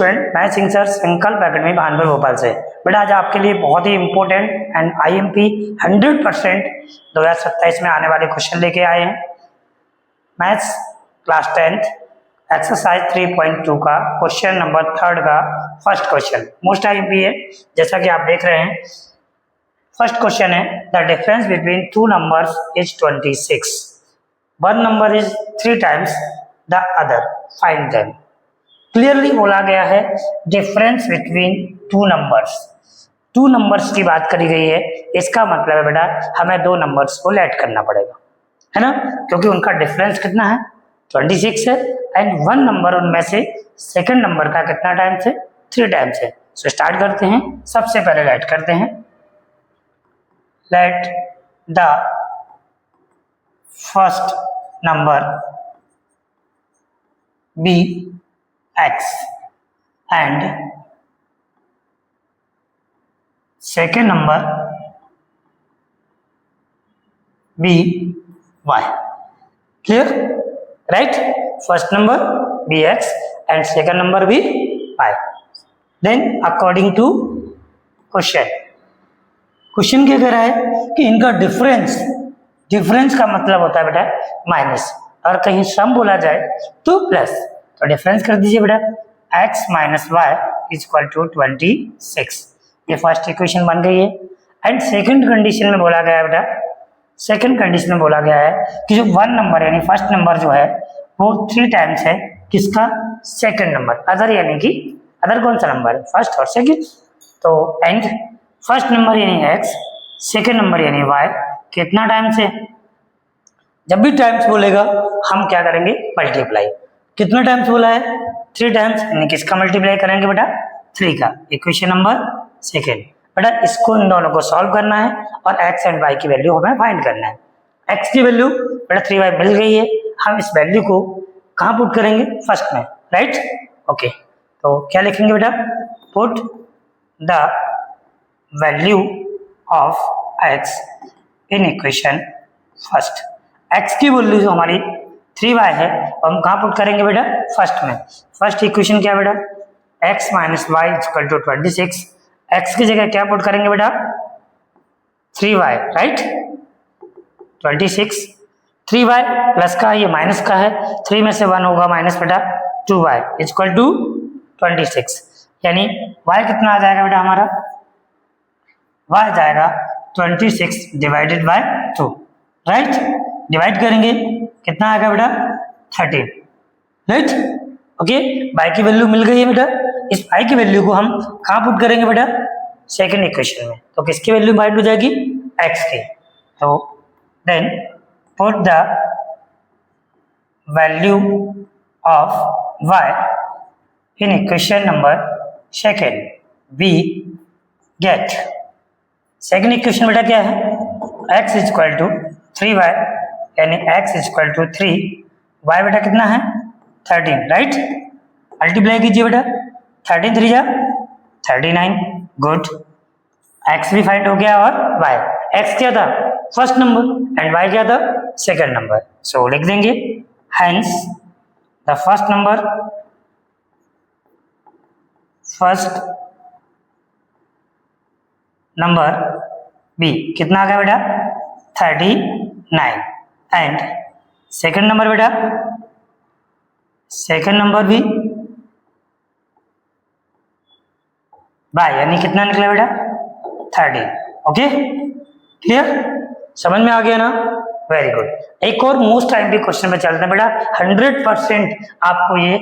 Student, मैं Singh sir संकल्प academy Bhanpur Bhopal से। बेटा आज आपके लिए बहुत ही इंपॉर्टेंट एंड आईएमपी 100% 2027 में आने वाले क्वेश्चन लेके आए हैं। मैथ्स क्लास 10th एक्सरसाइज 3.2 का क्वेश्चन नंबर 3 का फर्स्ट क्वेश्चन मोस्ट आईएमपी है। जैसा कि आप देख रहे हैं, फर्स्ट क्वेश्चन है the difference between two numbers is 26। One number is 3 times the other, find them. Clearly बोला गया है डिफरेंस बिटवीन टू नंबर्स की बात करी गई है। इसका मतलब है बेटा हमें दो नंबर्स को ऐड करना पड़ेगा, है ना, क्योंकि उनका डिफरेंस कितना है 26 है एंड वन नंबर उनमें से सेकंड नंबर का कितना टाइम्स है 3 times है। सो स्टार्ट करते हैं। सबसे पहले ऐड करते हैं, let the first number be x and second number be y. Clear? Right? First number be x and second number be y. Then according to question क्या कह रहा है कि इनका डिफरेंस का मतलब होता है बेटा माइनस, और कहीं सम बोला जाए तो प्लस। तो डिफरेंस कर दीजिए बेटा x minus y is equal to 26। ये फर्स्ट इक्वेशन बन गई है। एंड सेकंड कंडीशन में बोला गया है बेटा, सेकंड कंडीशन में बोला गया है कि जो वन नंबर यानी फर्स्ट नंबर जो है वो 3 times है किसका, सेकंड नंबर। अदर यानी कि अदर कौन सा नंबर है, फर्स्ट और सेकंड। तो एंड फर्स्ट नंबर यानी x, सेकंड नंबर यानी y कितना टाइम्स है। जब भी टाइम्स बोलेगा हम क्या करेंगे, मल्टीप्लाई। कितना टाइम्स बोला है 3 times, यानी किसका मल्टीप्लाई करेंगे बेटा 3 का। Equation number second. बेटा इसको इन दोनों को सॉल्व करना है और x एंड y की वैल्यू हमें फाइंड करना है। x की वैल्यू बेटा 3y मिल गई है, हम इस वैल्यू को कहाँ पुट करेंगे, फर्स्ट में, राइट। ओके, तो क्या लिखेंगे बेटा, put the value of x in equation first. x की वैल्यू जो हमारी 3y है और हम कहाँ पुट करेंगे बेटा, फर्स्ट में। फर्स्ट इक्वेशन क्या बेटा, x minus y equal to 26। x की जगह क्या पुट करेंगे बेटा 3y, राइट। 26 3y प्लस का ये माइनस का है, 3 में से 1 होगा माइनस बेटा 2y इक्वल टू 26। यानी y कितना आ जाएगा बेटा हमारा, y आ जाएगा 26 डिवाइडेड बाय 2, राइट। डिवाइड करेंगे कितना आएगा बेटा 13, राइट। ओके, y की वैल्यू मिल गई है बेटा। इस y की वैल्यू को हम कहाँ पुट करेंगे बेटा, सेकंड इक्वेशन में। तो किसकी वैल्यू फाइंड हो जाएगी, x की। तो then put the value of y in equation number second, we get. Second equation बेटा क्या है, x इक्वल टू 3y यानी x इक्वल टू 3, y बेटा कितना है 13, राइट। मल्टीप्लाई कीजिए बेटा 13 3 जा 39, गुड। x भी फाइंड हो गया और y, x क्या था फर्स्ट नंबर एंड y क्या था सेकंड नंबर। सो लिख देंगे hence the first number b कितना आ गया बेटा 39 एंड सेकंड नंबर बेटा, सेकंड नंबर भी बाय यानी कितना निकला बेटा 30। ओके, क्लियर, समझ में आ गया ना, वेरी गुड। एक और मोस्ट टाइम भी क्वेश्चन पे चलते हैं बेटा, 100% आपको ये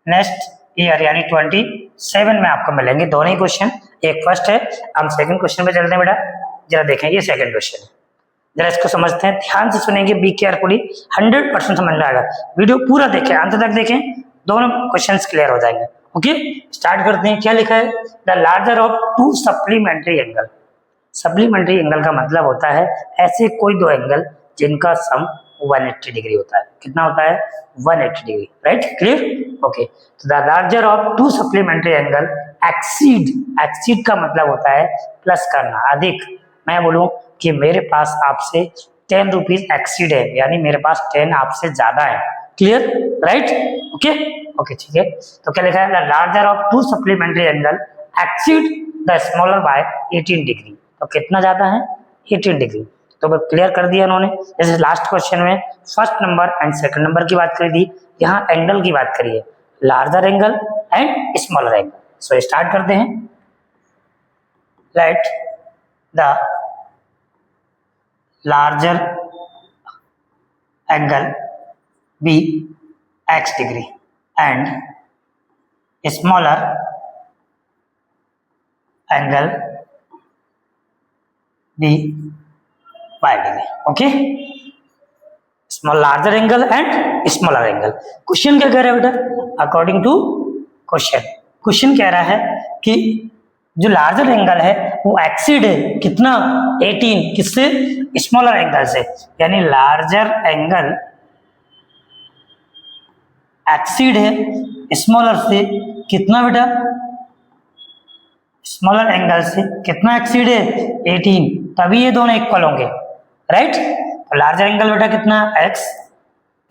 नेक्स्ट ईयर यानी 27 में आपको मिलेंगे दोनों ही क्वेश्चन। एक फर्स्ट है, हम सेकंड क्वेश्चन पे चलते हैं बेटा। जरा देखें, ये सेकंड क्वेश्चन है, जरा इसको समझते हैं, ध्यान से सुनेंगे, बी केयरफुली, 100% समझ में आएगा। वीडियो पूरा देखें, अंत तक देखें, दोनों क्वेश्चंस क्लियर हो जाएंगे। ओके, स्टार्ट करते हैं। क्या लिखा है, the larger of 2 supplementary angle. Supplementary angle का मतलब होता है ऐसे कोई दो एंगल जिनका सम 180 डिग्री होता है। कितना होता है 180 डिग्री, राइट, क्लियर। ओके, तो the larger of 2 supplementary angle exceed का मतलब होता है प्लस करना, अधिक। मैं बोलूं कि मेरे पास आपसे 10 रुपीज एक्सीड है, यानी मेरे पास 10 आपसे ज्यादा है, क्लियर, राइट। ओके, ओके ठीक है, तो क्या लिखा है, the larger of two supplementary angle exceed the smaller by 18 degree. तो कितना ज्यादा है, 18 डिग्री। तो क्लियर कर दिया उन्होंने। जैसे लास्ट क्वेश्चन में first number and second number की बात करी थी, यहाँ एंगल की बात करिए, larger angle and smaller angle. So start करते हैं। Let the larger angle be x degree and smaller angle be y degree. Okay, small larger angle and smaller angle. Question क्या कह रहा है बेटा, अकॉर्डिंग टू क्वेश्चन कह रहा है कि जो लार्जर एंगल है वो एक्सीड है कितना, 18, किससे, स्मॉलर एंगल से। यानी लार्जर एंगल एक्सीड है स्मॉलर से कितना बेटा, स्मॉलर एंगल से कितना एक्सीड है, 18, तभी ये दोनों इक्वल होंगे, राइट। तो लार्जर एंगल बेटा कितना x,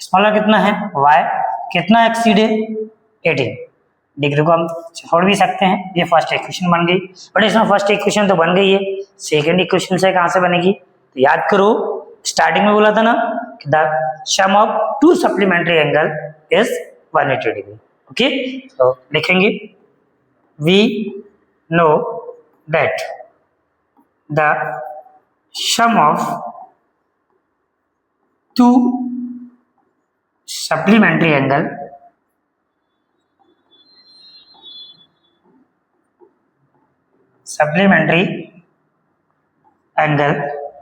स्मॉलर कितना है y, कितना एक्सीड है 18 डिग्री को हम छोड़ भी सकते हैं। ये फर्स्ट इक्वेशन बन गई, बट इसमें फर्स्ट इक्वेशन तो बन गई है, सेकेंड इक्वेशन से कहां से बनेगी, तो याद करो स्टार्टिंग में बोला था ना कि the sum of two supplementary angle is 180 degree. Okay, तो लिखेंगे we know that the sum of two supplementary angle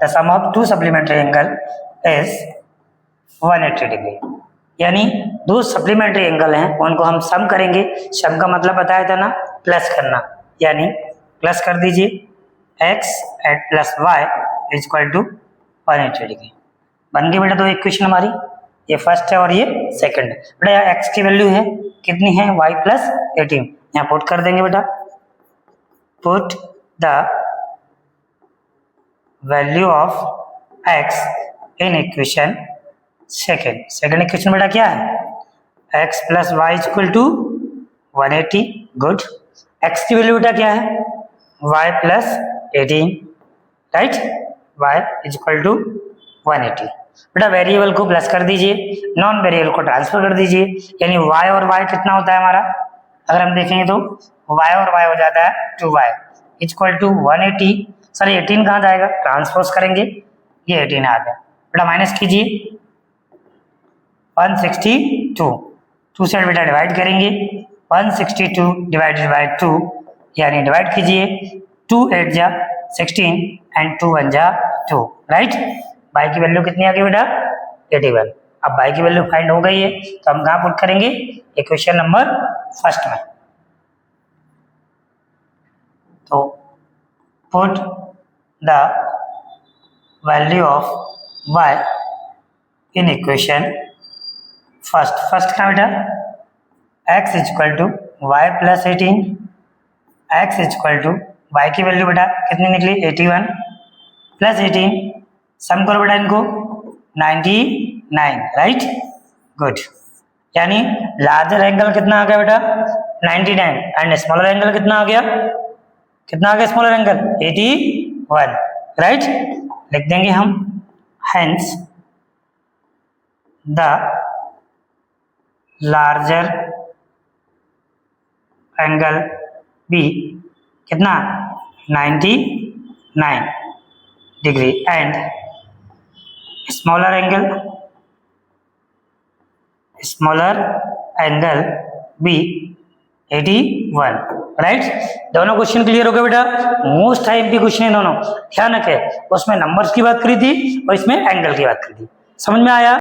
the sum of two supplementary angle is 180 degree. यानी दो सप्लीमेंट्री एंगल हैं उनको हम सम करेंगे, सम का मतलब बताया था ना प्लस करना, यानी प्लस कर दीजिए x at plus y is equal to 180 degree. बन गई बेटा दो इक्वेशन हमारी, ये फर्स्ट है और ये सेकंड है। बेटा यहाँ x की वैल्यू है कितनी है, y प्लस 18, यहाँ पुट कर देंगे बेटा, put the value of x in equation second equation बेटा क्या है, x plus y is equal to 180, good. x की वैल्यू बेटा क्या है, y plus 18, right, y is equal to 180। बेटा वेरिएबल को प्लस कर दीजिए, नॉन वेरिएबल को ट्रांसफर कर दीजिए, यानी y और y कितना होता है हमारा, अगर हम देखेंगे तो y और y हो जाता है 2y इक्वल टू 180, सॉरी 18 कहाँ जाएगा, ट्रांसपोज करेंगे, ये 18 आ गया बेटा, माइनस कीजिए 162, 2 से बेटा डिवाइड करेंगे, 162 डिवाइडेड बाय 2, यानी डिवाइड कीजिए 2 8 जा 16 एंड 2 1 जा 2, राइट। y की वैल्यू कितनी आ गई बेटा, 81। अब y की वैल्यू फाइंड हो गई है तो हम कहाँ पुट करेंगे, इक्वेशन नंबर फर्स्ट में। तो put the value of y in equation first का बेटा x is equal to y plus 18, x is equal to y की वैल्यू बेटा कितनी निकली 81 प्लस 18, सम करो बेटा इनको 99, राइट, गुड। यानी लार्जर एंगल कितना आ गया बेटा 99 एंड स्मॉलर एंगल कितना आ गया स्मॉलर एंगल 81, राइट। लिख देंगे हम hence the larger angle be कितना 99 degree and smaller angle be 81, right. दोनों क्वेश्चन क्लियर हो गए बेटा, मोस्ट टाइप के क्वेश्चन है दोनों, ध्यान रखें, उसमें नंबर्स की बात करी थी और इसमें एंगल की बात करी थी, समझ में आया।